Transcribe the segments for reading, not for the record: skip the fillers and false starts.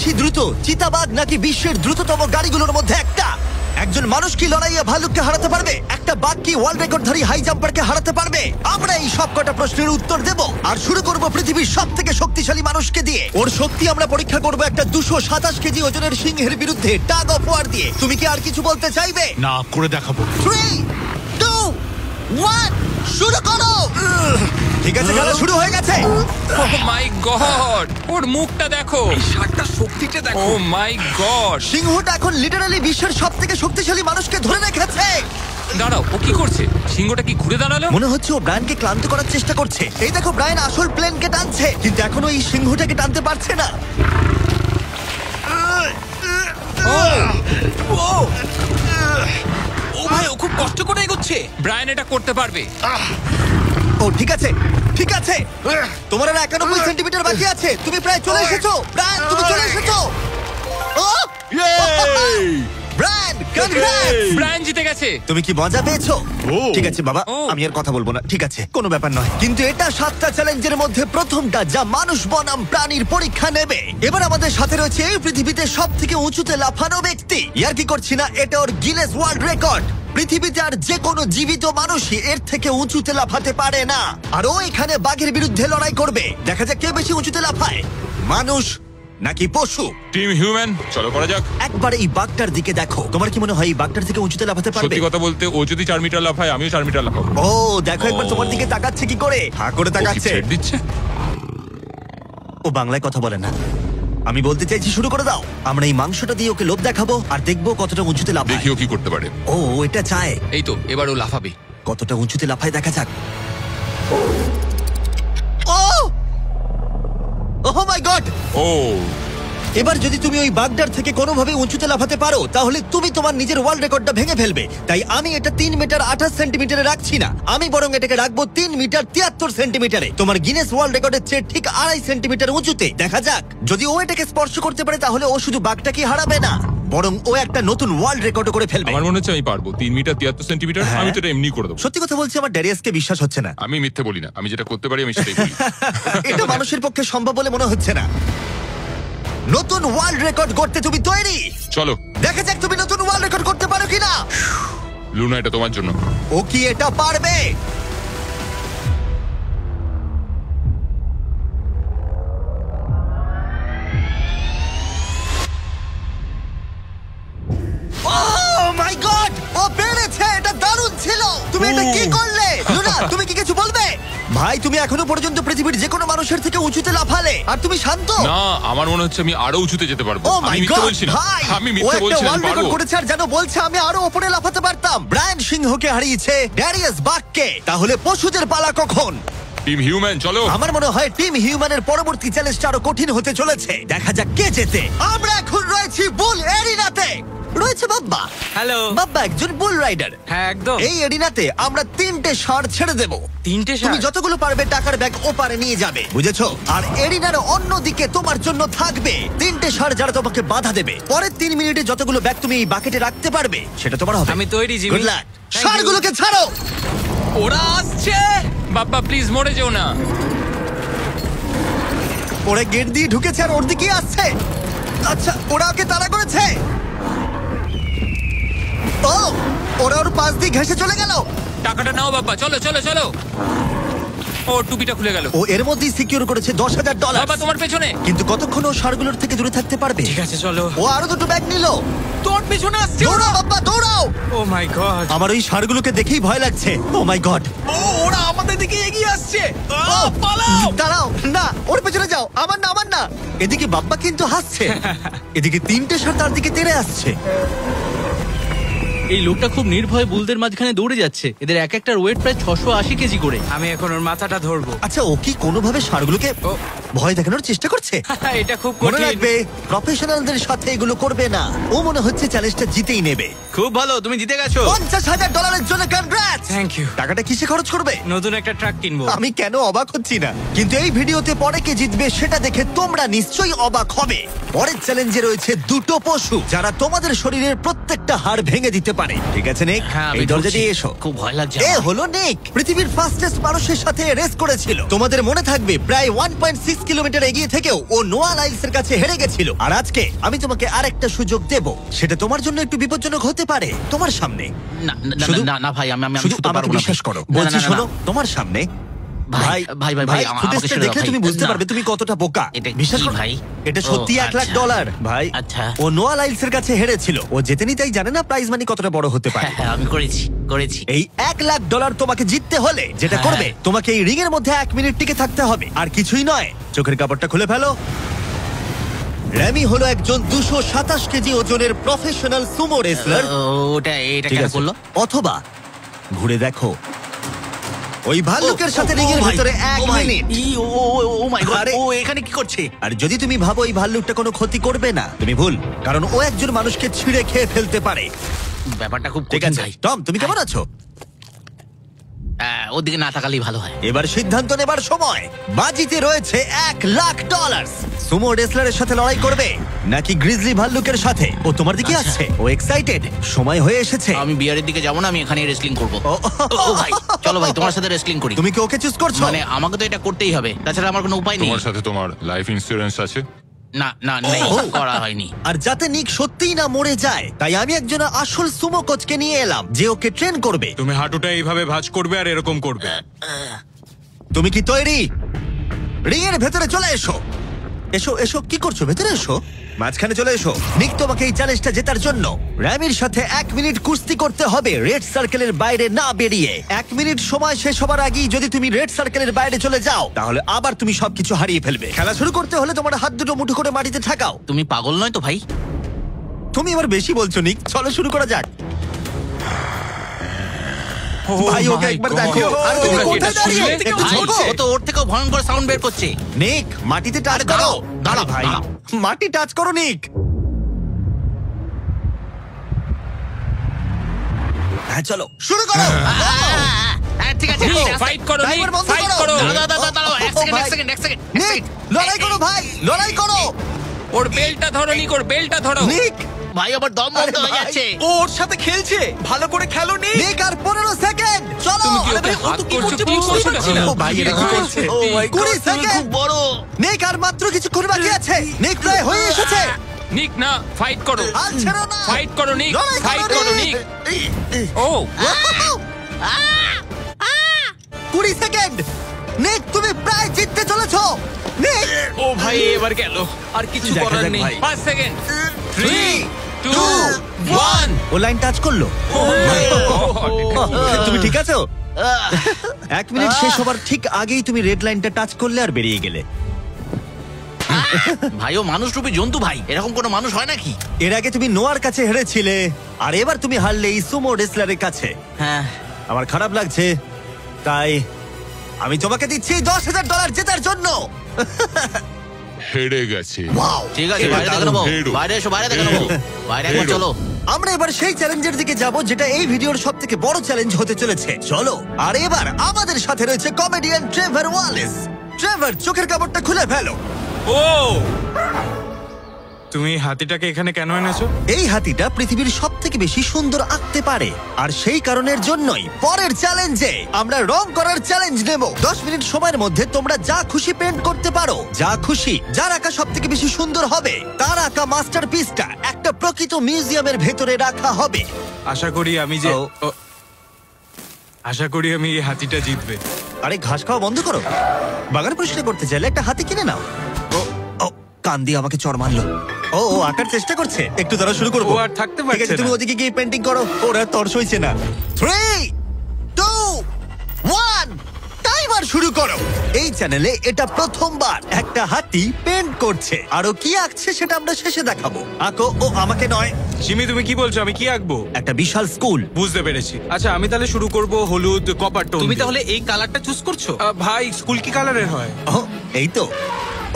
বেশি দ্রুত, চিতাবাঘ নাকি বিশ্বের দ্রুততম গাড়িগুলোর মধ্যে একটা? একজন মানুষ কি লড়াইয়ে ভালুককে হারাতে পারবে? একটা বাঘ কি ওয়ার্ল্ড রেকর্ডধারী হাই জাম্পারকে হারাতে পারবে? আমরা এই সব কটা প্রশ্নের উত্তর দেব, আর শুরু করব পৃথিবীর সব থেকে শক্তিশালী মানুষকে দিয়ে। ওর শক্তি আমরা পরীক্ষা করব একটা 227 কেজি ওজনের সিংহের বিরুদ্ধে টাগ অফ ওয়ার দিয়ে। তুমি কি আর কিছু বলতে চাইবে? না, করে দেখাবো। 3, 2, 1, শুরু করো। ঠিক আছে, খেলা শুরু হয়ে গেছে। ও মাই গড, ওর মুখটা দেখো, এই ষাটটার শক্তিটা দেখো। ও মাই গড। সিংহটা এখন লিটারালি বিশ্বের সব থেকে শক্তিশালী মানুষকে ধরে রেখেছে। দাঁড়াও, ও কি করছে? সিংহটা কি ঘুরে দাঁড়ালো? মনে হচ্ছে ও ব্রায়ানকে ক্লান্ত করার চেষ্টা করছে। এই দেখো, ব্রায়ান আসল প্লেনকে টানছে, কিন্তু এখনো এই সিংহটাকে টানতে পারছে না। ও ভাই, ও খুব কষ্ট করে এগোচ্ছে। ব্রায়ান এটা করতে পারবে। ও ঠিক আছে, ঠিক আছে, তোমার আর 91 সেন্টিমিটার বাকি আছে। তুমি প্রায় চলে এসেছো ব্রায়ান, তুমি চলে এসেছো। ও ব্রায়ান, কনগ্রেটস! ব্রায়ান জিতে গেছে। তুমি কি মজা পেয়েছো? ঠিক আছে বাবা, ও। আমি আর কথা বলবো না। ঠিক আছে, কোনো ব্যাপার নয়। কিন্তু এটা 7টা চ্যালেঞ্জের মধ্যে প্রথমটা যা মানুষ বনাম প্রাণীর পরীক্ষা নেবে। এবার আমাদের সাথে রয়েছে এই পৃথিবীতে সব থেকে উঁচুতে লাফানো ব্যক্তি। ইয়ার কি করছি না, এটা ওর গিনেস ওয়ার্ল্ড রেকর্ড। পৃথিবীতে আর যে কোনো জীবিত মানুষই এর থেকে উঁচুতে লাফাতে পারে না। আর ও এখানে বাঘের বিরুদ্ধে লড়াই করবে। দেখা যাক কে বেশি উঁচুতে লাফায়, মানুষ নাকি পশু। টিম হিউম্যান, চলো করা যাক। একবার এই বাঘটার দিকে দেখো। তোমার কি মনে হয় এই বাঘটার থেকে উঁচুতে লাফাতে পারবে? সত্যি কথা বলতে, ও যদি 4 মিটার লাফায়, আমিও 4 মিটার লাফাবো। ও দেখো, একবার তোমার দিকে তাকাচ্ছে কি করে, হা করে ও কি তাকাচ্ছে। ছেড়ে দিচ্ছে? ও বাংলায় কথা বলে না। আমি বলতে চাইছি শুরু করে দাও। আমরা এই মাংসটা দিয়ে ওকে লোভ দেখাবো, আর দেখবো কতটা উঁচুতে লাফায়। দেখিও কি করতে পারে। ও এটা চায়। এই তো, এবার ও লাফাবে। কতটা উঁচুতে লাফায় দেখা যাক। ও মাই গড! ও এবার যদি তুমি ওই বাগদার থেকে কোনোভাবে উঁচুতে লাফাতে পারো, তাহলে তুমি তোমার নিজের ওয়ার্ল্ড রেকর্ডটা ভেঙে ফেলবে। তাই আমি এটা 3 মিটার 28 সেন্টিমিটারে রাখছি না, আমি বরং এটাকে রাখবো 3 মিটার 73 সেন্টিমিটারে। তোমার গিনেস ওয়ার্ল্ড রেকর্ডের চেয়ে ঠিক 2.5 সেন্টিমিটার উঁচুতে। দেখা যাক, যদি ও এটাকে স্পর্শ করতে পারে, তাহলে ও শুধু বাগটাকে হারাবে না, বরং ও একটা নতুন ওয়ার্ল্ড রেকর্ড করে ফেলবে। আমার মনে হচ্ছে আমি পারবো। 3 মিটার 73 সেন্টিমিটার। হ্যাঁ। আমি তো এটা এমনি করে দেবো। সত্যি কথা বলছি, আমার ড্যারিয়াসকে বিশ্বাস হচ্ছে না। আমি মিথ্যে বলি না, আমি যেটা করতে পারি আমি সেটাই বলি। এটা মানুষের পক্ষে সম্ভব বলে মনে হচ্ছে না। নতুন ওয়ার্ল্ড রেকর্ড করতে তুমি তৈরি? চলো দেখা যাক তুমি নতুন ওয়ার্ল্ড রেকর্ড করতে পারো কিনা। লুনা, এটা তোমার জন্য। ও কি এটা পারবে? Oh my God! ও পেরেছে! এটা দারুণ ছিল! তুমি এটা কি করলে? লুনা, তুমি কি কিছু বলবে? ভাই, তুমি এখনো পর্যন্ত পৃথিবীর যে কোনো মানুষের থেকে উঁচুতে লাফালে, আর তুমি শান্ত। না, আমার মনে হচ্ছে আমি আরো উঁচুতে যেতে পারবো। ও আমি মাই মিথ্যে গড বলছি না, ভাই, আমি ও মিথ্যে একটা বলছি না, আমি ওয়ার্ল্ড রেকর্ড পারবো। করেছে, আর যেন বলছে আমি আরো উপরে লাফাতে পারতাম। ব্রায়ান সিংহকে হারিয়েছে ড্যারিয়াস বাককে। তাহলে পশুদের পালা কখন? টিম হিউম্যান, চলো। আমার মনে হয় টিম হিউম্যানের পরবর্তী চ্যালেঞ্জটা আরো কঠিন হতে চলেছে। দেখা যাক কে জেতে। আমরা এখন রয়েছি বুল এরিনাতে। রয়েছে বাব্বা। হ্যালো। বাব্বা একজন বুল রাইডার। হ্যাঁ, একদম। এই এরিনাতে আমরা 3টে ষাঁড় ছেড়ে দেব। 3টে তুমি ষাঁড়? যতগুলো পারবে টাকার ব্যাগ ওপারে নিয়ে যাবে, বুঝেছো? আর এরিনার অন্যদিকে তোমার জন্য থাকবে 3টে ষাঁড়, যারা তোমাকে বাধা দেবে। পরের 3 মিনিটে যতগুলো ব্যাগ তুমি এই বাকেটে রাখতে পারবে, সেটা তোমার হবে। আমি তৈরি, Jimmy. Good luck. Thank you. ষাঁড়গুলোকে ছাড়ো। ওরা আসছে। বাপ্পা প্লিজ মরে যেও না। ওরা গেট দিয়ে ঢুকেছে আর ওর দিকেই আসছে। আচ্ছা, ওরা ওকে তাড়া করেছে। ও, ওরা ওর পাশ দিয়ে ঘেঁষে চলে গেল। টাকাটা নাও বাপ্পা, চলো চলো চলো। ও টুপিটা খুলে গেল। ও এর মধ্যেই সিকিউর করেছে $10,000। বাবা তোমার পেছনে। কিন্তু কতক্ষণ ও ষাঁড়গুলোর থেকে দূরে থাকতে পারবে? ঠিক আছে, চলো। ও আরো 2টো ব্যাগ নিল। তোর পেছনে আসছে। দৌড়াও বাবা, দৌড়াও। ও মাই গড। আমার ওই ষাঁড়গুলোকে দেখেই ভয় লাগছে। ও মাই গড। ও, ওরা আমাদের দিকে এগিয়ে আসছে। পালাও। দাঁড়াও, না, ওর পেছনে যাও। আমার না, আমার না। এদিকে বাপ্পা কিন্তু হাসছে। এদিকে 3টে ষাঁড় তার দিকে তেড়ে আসছে। এই লোকটা খুব নির্ভয়ে বুলদের মাঝখানে দৌড়ে যাচ্ছে। এদের এক একটার ওয়েট প্রায় 680 কেজি করে। আমি এখন ওর মাথাটা ধরবো। আচ্ছা, ও কি কোনোভাবে ষাঁড়গুলোকে ও। ভয় দেখানোর চেষ্টা করছে? এটা খুব মনে কঠিন। রাখবে, প্রফেশনালদের সাথে এগুলো করবে না। ও মনে হচ্ছে চ্যালেঞ্জটা জিতেই নেবে। খুব ভালো, তুমি জিতে গেছো। $50,000 জন্য কনগ্রাটস। Thank you. টাকাটা কিসে খরচ করবে? নতুন একটা ট্রাক কিনবো। আমি কেন অবাক হচ্ছি না, কিন্তু এই ভিডিওতে পরে কে জিতবে সেটা দেখে তোমরা নিশ্চয়ই অবাক হবে। পরের চ্যালেঞ্জে রয়েছে 2টো পশু, যারা তোমাদের শরীরের প্রত্যেকটা হাড় ভেঙে দিতে পারে। ঠিক আছে নিক, হ্যাঁ, আমি এই দরজা ঢুকছি। দিয়ে এসো। খুব ভয় লাগছে এ আমার। হলো নিক, পৃথিবীর ফাস্টেস্ট মানুষের সাথে রেস করেছিল। তোমাদের মনে থাকবে প্রায় 1.6 20 কিলোমিটার এগিয়ে থেকেও ও নোয়া লাইলসের কাছে হেরে গেছিল। আর আজকে আমি তোমাকে আরেকটা সুযোগ দেব, সেটা তোমার জন্য একটু বিপজ্জনক হতে পারে। তোমার সামনে না না শুধু- না না ভাই, আমি শুধু শুতে আমাকে পারবো না বিশ্বাস ভাই। করো, না, না, বলছি না, না, শোনো, না। তোমার সামনে ভাই, ভাই, ভাই, ভাই, আমাকে ফুটেজটা ছেড়ে দাও, দেখলে ভাই। তুমি বুঝতে না। পারবে তুমি কতটা বোকা। এটা বিশ্বাস কি করো ভাই? এটা সত্যি ও, $1,00,000 ভাই। আচ্ছা। ও নোয়া লাইলসের কাছে হেরেছিল, ও জেতেনি তাই জানে না প্রাইজ মানি কতটা বড় হতে পারে। হ্যাঁ, আমি করেছি। এই $1,00,000 তোমাকে জিততে হলে যেটা হ্যাঁ। করবে, তোমাকে এই রিং এর মধ্যে 1 মিনিট টিকে থাকতে হবে, আর কিছুই নয়। চোখের কাপড়টা খুলে ফেলো। র্যামি হলো একজন 227 কেজি ওজনের প্রফেশনাল সুমো রেসলার। এটা ঠিক কেন আছে, করলো? অথবা ঘুরে দেখো ওই ভাল্লুকের সাথে রিং এর ভিতরে 1 মিনিট। ও মাই গড, আরে- ও এখানে কি করছে? আর যদি তুমি ভাবো এই ভাল্লুকটা কোনো ক্ষতি করবে না, তুমি ভুল, কারণ ও একজন মানুষকে ছিঁড়ে খেয়ে ফেলতে পারে। ব্যাপারটা খুব ঠিক কঠিন আছে ভাই। টম, তুমি কেমন আছো? ওদিকে না তাকালেই ভালো হয়। এবার সিদ্ধান্ত নেবার সময়। বাজিতে রয়েছে $1,00,000। সুমো রেসলারের সাথে লড়াই করবে নাকি গ্রিজলি ভাল্লুকের সাথে? ও তোমার দিকে আচ্ছা। আসছে, ও এক্সাইটেড, সময় হয়ে এসেছে। আমি বিয়ারের দিকে যাবো না, আমি এখানে রেসলিং করবো। ও, ও ভাই, চলো ভাই, তোমার সাথে রেসলিং করি। তুমি কি ওকে চুজ করছো? মানে আমাকে তো এটা করতেই হবে, তাছাড়া আমার কোনো উপায় নেই। তোমার সাথে তোমার লাইফ ইন্স্যুরেন্স আছে? না না, নেই, ও। করা হয়নি। আর যাতে নিক সত্যিই না মরে যায়, তাই আমি একজন আসল সুমো কোচকে নিয়ে এলাম যে ওকে ট্রেন করবে। তুমি হাঁটুটা এইভাবে ভাঁজ করবে আর এরকম করবে। তুমি কি তৈরি? রিং এর ভেতরে চলে এসো। এসো এসো, কি করছো? ভেতরে এসো, মাঝখানে চলে এসো। নিক তোমাকে এই চ্যালেঞ্জটা জেতার জন্য র্যামির সাথে 1 মিনিট কুস্তি করতে হবে রেড সার্কেলের বাইরে না বেরিয়ে। 1 মিনিট সময় শেষ হবার আগেই যদি তুমি রেড সার্কেলের বাইরে চলে যাও, তাহলে আবার তুমি সবকিছু হারিয়ে ফেলবে। খেলা শুরু করতে হলে তোমার হাত দুটো মুঠো করে মাটিতে ঠাকাও। তুমি পাগল নয় তো ভাই? তুমি এবার বেশি বলছো নিক, চলো শুরু করা যাক। ভাই ওকে my একবার God! দেখো। আর তুমি তোমরা কি কোথায় এটা দাঁড়িয়ে? শুনলে? একটু ভাই, ঝোঁকো। ও তো ওর থেকেও ভয়ঙ্কর সাউন্ড বের করছে। নিক মাটিতে টাচ আরে করো। দাঁড়াও, দাঁড়াও, আরে ভাই, দাঁড়াও। মাটি টাচ করো নিক। হ্যাঁ চলো শুরু করো। ঠিক আছে, নিক, ঠিক আছে। ফাইট করো, নিক, ড্রাইভার বন্ধ ফাইট করো। দাঁড়াও, এক ও সেকেন্ড, ভাই। এক সেকেন্ড, এক সেকেন্ড। নিক লড়াই করো ভাই, লড়াই করো। ওর বেলটা ধরো, নিক, ওর বেলটা ধরো। নিক ভাই, আবার দম বন্ধ আরে হয়ে ভাই। যাচ্ছে। ও ওর সাথে খেলছে, ভালো করে খেলো নি। নিক আর 15 সেকেন্ড চলো। তুমি কি আরে ওকে ভাই, ও হাত তো কি করছো? করছে কি বুঝতেই করছো পারছি না? না। ও ভাই, এটা কি করছে? ও মাই 20 গড, তুমি সেকেন্ড। খুব বড়। নিক আর মাত্র কিছুক্ষণ বাকি আছে। নিক প্রায় হয়ে এসেছে। নিক, না, ফাইট করো। হাল ছেড়ো না। ফাইট করো, নিক, লড়াই ফাইট করো, নিক। ও 20 সেকেন্ড। নিক তুমি প্রায় জিততে চলেছো। নিক ও ভাই এবার গেল, আর কিছু দেখা করার যাক নেই। ভাই। 5 সেকেন্ড। 3 2 1 ও লাইন টাচ করলো। তুমি ঠিক আছো? 1 মিনিট শেষ হবার ঠিক আগেই তুমি রেড লাইনটা টাচ করলে আর বেরিয়ে গেলে। ভাই, ও মানুষ রূপী জন্তু ভাই, এরকম কোনো মানুষ হয় নাকি? এর আগে তুমি নোয়ার কাছে হেরেছিলে, আর এবার তুমি হারলে এই সুমো রেসলারের কাছে। হ্যাঁ, আমার খারাপ লাগছে, তাই আমি তোমাকে দিচ্ছি $10,000 জেতার জন্য। হেরে গেছে। ওয়াও, ঠিক আছে, এটা বাইরে দেখে দারুণ। নেবো। হেরো। বাইরে এসো, বাইরে দেখে নেবো। বাইরে একবার হেরো। চলো। আমরা এবার সেই চ্যালেঞ্জের দিকে যাব যেটা এই ভিডিওর সব থেকে বড় চ্যালেঞ্জ হতে চলেছে। চলো। আর এবার আমাদের সাথে রয়েছে কমেডিয়ান ট্রেভার ওয়ালেস। ট্রেভার, চোখের কাপড়টা খুলে ফেলো। ও তুমি হাতিটাকে এখানে কেন এনেছো? এই হাতিটা পৃথিবীর সব থেকে বেশি সুন্দর আঁকতে পারে, আর সেই কারণের জন্যই পরের চ্যালেঞ্জে আমরা রং করার চ্যালেঞ্জ নেব। 10 মিনিট সময়ের মধ্যে তোমরা যা খুশি পেন্ট করতে পারো, যা খুশি। যার আঁকা সব থেকে বেশি সুন্দর হবে তার আঁকা মাস্টারপিসটা একটা প্রকৃত মিউজিয়ামের ভেতরে রাখা হবে। আশা করি আমি যে ও। ও, আশা করি আমি এই হাতিটা জিতবে। আরে ঘাস খাওয়া বন্ধ করো। বাগান পরিষ্কার করতে চাইলে একটা হাতি কিনে নাও। ও ও, কান দিয়ে আমাকে চড় মারলো। ও ও আঁকার চেষ্টা করছে, একটু দ্বারা শুরু করবো। ও আর থাকতে ঠিক আছে, পারছে তুমি না। ওদিকে গিয়ে পেন্টিং করো, ওরা তর সইছে না। 3 2 1 টাইমার শুরু করো। এই চ্যানেলে এটা প্রথমবার একটা হাতি পেন্ট করছে, আরো কি আঁকছে সেটা আমরা শেষে দেখাবো। আঁকো। ও আমাকে নয়, সিমি তুমি কি বলছো? আমি কি আঁকবো? একটা বিশাল স্কুল। বুঝতে পেরেছি। আচ্ছা, আমি তাহলে শুরু করব হলুদ কপার টোন তুমি দিয়ে। তাহলে এই কালারটা চুজ করছো? ভাই, স্কুল কি কালারের হয়? ও এই তো।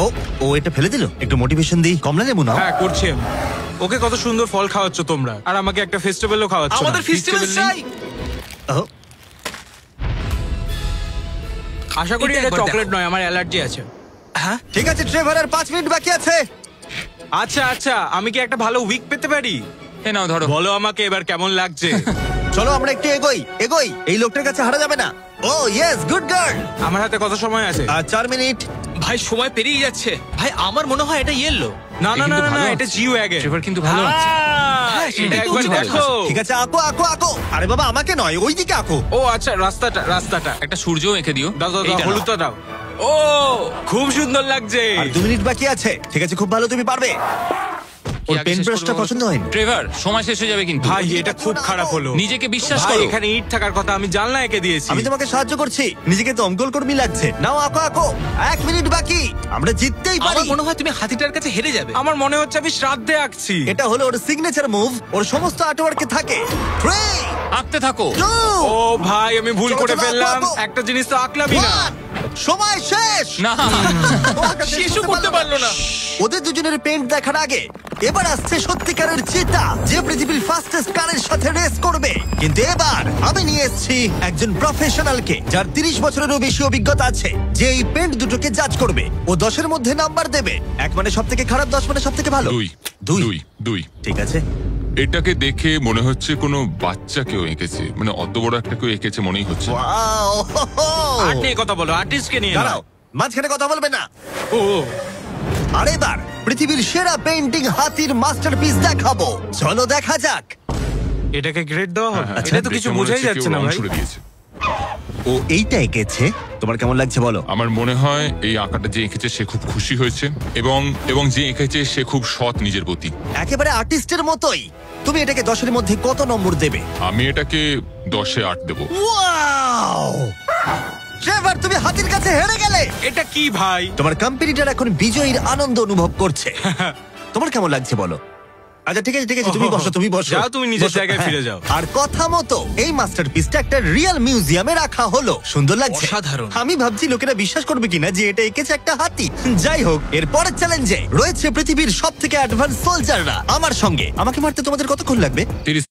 ও ও এটা ফেলে দিল। একটু মোটিভেশন দিই। কমলা লেবু নাও। হ্যাঁ, করছি আমি। ওকে কত সুন্দর ফল খাওয়াচ্ছ তোমরা, আর আমাকে একটা ফেস্টিভ্যালও খাওয়াচ্ছ না। আমাদের ফেস্টিভ্যাল Festival নেই? চাই। ও, আশা করি এটা এটা একবার চকলেট দেখো। নয়, আমার অ্যালার্জি আছে। হ্যাঁ, ঠিক আছে ট্রেভার, আর 5 মিনিট বাকি আছে। আচ্ছা আচ্ছা, আমি কি একটা ভালো উইক পেতে পারি? এ নাও ধরো। বলো আমাকে এবার কেমন লাগছে। চলো আমরা একটু এগোই এগোই। এই লোকটার কাছে হারা যাবে না। ও ইয়েস, গুড গার্ল। আমার হাতে কত সময় আছে? আর 4 মিনিট। ভাই ভাই সময় পেরিয়ে যাচ্ছে। ভাই আমার মনে হয় এটা ইয়েলো। না না এ না কিন্তু না ভালো এটা আছে। জিও ওয়াগন। ট্রেভার কিন্তু ভালো আছে। হ্যাঁ, এটা সেটাই তো একবার উচিত দেখো। ঠিক আছে, আঁকো আঁকো আঁকো। আরে বাবা, আমাকে নয়, ওইদিকে আঁকো। ও আচ্ছা, রাস্তাটা একটা সূর্যও এঁকে দিও। দাও দাও দাও, এইটা নাও। হলুদটা দাও। ও খুব সুন্দর লাগছে। আর 2 মিনিট বাকি আছে। ঠিক আছে, খুব ভালো, তুমি পারবে। কি ওর আগে পেন শেষ ব্রাশটা করবে বলো তো? পছন্দ হয়নি। ট্রেভার, সময় শেষ হয়ে যাবে কিন্তু। ভাই এটা খুব খারাপ হলো। নিজেকে বিশ্বাস ভাই করো। এখানে ইট থাকার কথা, আমি জানলা এঁকে দিয়েছি। আমি তোমাকে সাহায্য করছি, নিজেকে দমকল কর্মী লাগছে। নাও আঁকো আঁকো। 1 মিনিট বাকি, আমরা জিততেই পারি। আমার মনে হয় তুমি হাতিটার কাছে হেরে যাবে। আমার মনে হচ্ছে আমি শ্রাদ্ধে আঁকছি। এটা হলো ওর সিগনেচার মুভ, ওর সমস্ত আর্টওয়ার্কে থাকে। 3 আঁকতে থাকো। 2 ও ভাই আমি ভুল চলো, করে চলো, ফেললাম। আঁকো, আঁকো। একটা জিনিস তো আঁকলামই না। 1 সময় শেষ। না, ও আঁকা শেষ শেষও করতে পারলো না। ওদের দুজনের পেন্ট দেখার আগে এবার আসছে সত্যিকারের চিতা, যে পৃথিবীর ফাস্টেস্ট কারের সাথে রেস করবে। কিন্তু এবার আমি নিয়ে এসেছি একজন প্রফেশনালকে, যার 30 বছরেরও বেশি অভিজ্ঞতা আছে, যে এই পেন্ট দুটোকে জাজ করবে। ও 10-এর মধ্যে নাম্বার দেবে। 1 মানে সব থেকে খারাপ, 10 মানে সব থেকে ভালো। 2 ঠিক আছে। এটাকে দেখে মনে হচ্ছে কোনো বাচ্চা কেউ এঁকেছে, মানে অত বড় একটা কেউ এঁকেছে মনেই হচ্ছে না। Wow! আর্ট নিয়ে কথা বলো, আর্টিস্টকে নিয়ে দাঁড়াও, নাও। মাঝখানে কথা বলবে না। ও আর এবার পৃথিবীর সেরা পেন্টিং হাতির মাস্টারপিস দেখাবো। চলো দেখা যাক। এটাকে গ্রেড দেওয়া হবে? হ্যাঁ, এটা তো দেখে কিছু মনে বোঝাই হচ্ছে যাচ্ছে কেউ না রং ভাই। ছুড়ে দিয়েছে। ও এইটা এঁকেছে, তোমার কেমন লাগছে বলো? আমার মনে হয় এই আঁকাটা যে এঁকেছে সে খুব খুশি হয়েছে, এবং যে এঁকেছে সে খুব সৎ নিজের প্রতি। একেবারে আর্টিস্টের মতোই। তুমি এটাকে 10-এর মধ্যে কত নম্বর দেবে? আমি এটাকে 10-এ 8 দেবো। ওয়াও! ট্রেভার, তুমি হাতির কাছে হেরে গেলে। এটা কি ভাই? তোমার কম্পিটিটর এখন বিজয়ীর আনন্দ অনুভব করছে। তোমার কেমন লাগছে বলো? আচ্ছা ঠিক আছে ঠিক আছে, তুমি বসো, তুমি বসো। যাও, তুমি নিজের বসো, জায়গায় হ্যাঁ। ফিরে যাও। আর কথা মতো এই মাস্টারপিসটা একটা রিয়েল মিউজিয়ামে রাখা হলো। সুন্দর লাগছে? অসাধারণ। আমি ভাবছি লোকেরা বিশ্বাস করবে কিনা যে এটা এঁকেছে একটা হাতি। যাই হোক, এর পরের চ্যালেঞ্জে রয়েছে পৃথিবীর সবথেকে অ্যাডভান্স সোলজাররা আমার সঙ্গে। আমাকে মারতে তোমাদের কতক্ষণ লাগবে? 30